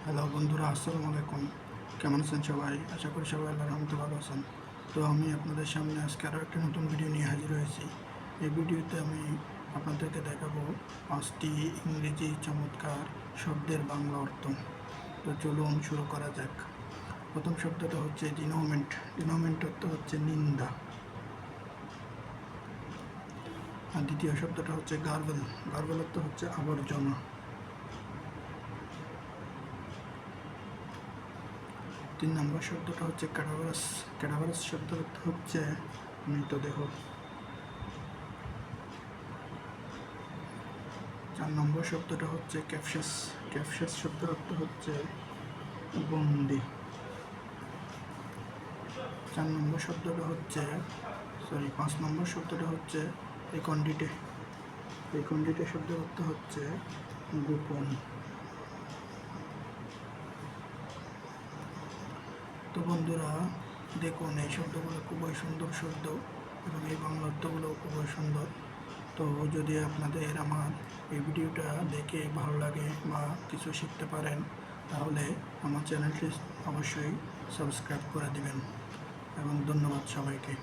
Hello বন্ধুরা, আসসালামু আলাইকুম। কেমন আছেন সবাই? আশা করি সবাই আল্লাহর রহমতে ভালো আছেন। তো আমি আপনাদের সামনে আজকে আরও একটা নতুন ভিডিও নিয়ে হাজির হয়েছি। এই ভিডিওতে আমি আপনাদেরকে দেখাবো 5টি ইংরেজি চমৎকার শব্দের বাংলা অর্থ। তো চলুন শুরু করা যাক। প্রথম শব্দটা হচ্ছে ডিনোমেন্ট। ডিনোমেন্ট অর্থ হচ্ছে নিন্দা। আর দ্বিতীয় শব্দটা হচ্ছে গার্বেল। গার্বেল অর্থ হচ্ছে আবর্জনা। 3 নম্বর শব্দটা হচ্ছে ক্যাডাভারাস। ক্যাডাভারাস শব্দের অর্থ হচ্ছে মৃতদেহ। 4 নম্বর শব্দটা হচ্ছে ক্যাপশাস। ক্যাপশাস শব্দের অর্থ হচ্ছে বন্দি। 5 নম্বর শব্দটা হচ্ছে একন্ডিটে। একন্ডিটে শব্দের অর্থ হচ্ছে গোপন। তো বন্ধুরা, দেখুন এই শব্দগুলো খুবই সুন্দর শব্দ এবং এই বাংলা অর্থগুলো খুবই সুন্দর। তো যদি আপনাদের আমার এই ভিডিওটা দেখে ভালো লাগে বা কিছু শিখতে পারেন, তাহলে আমার চ্যানেলটি অবশ্যই সাবস্ক্রাইব করে দিবেন এবং ধন্যবাদ সবাইকে।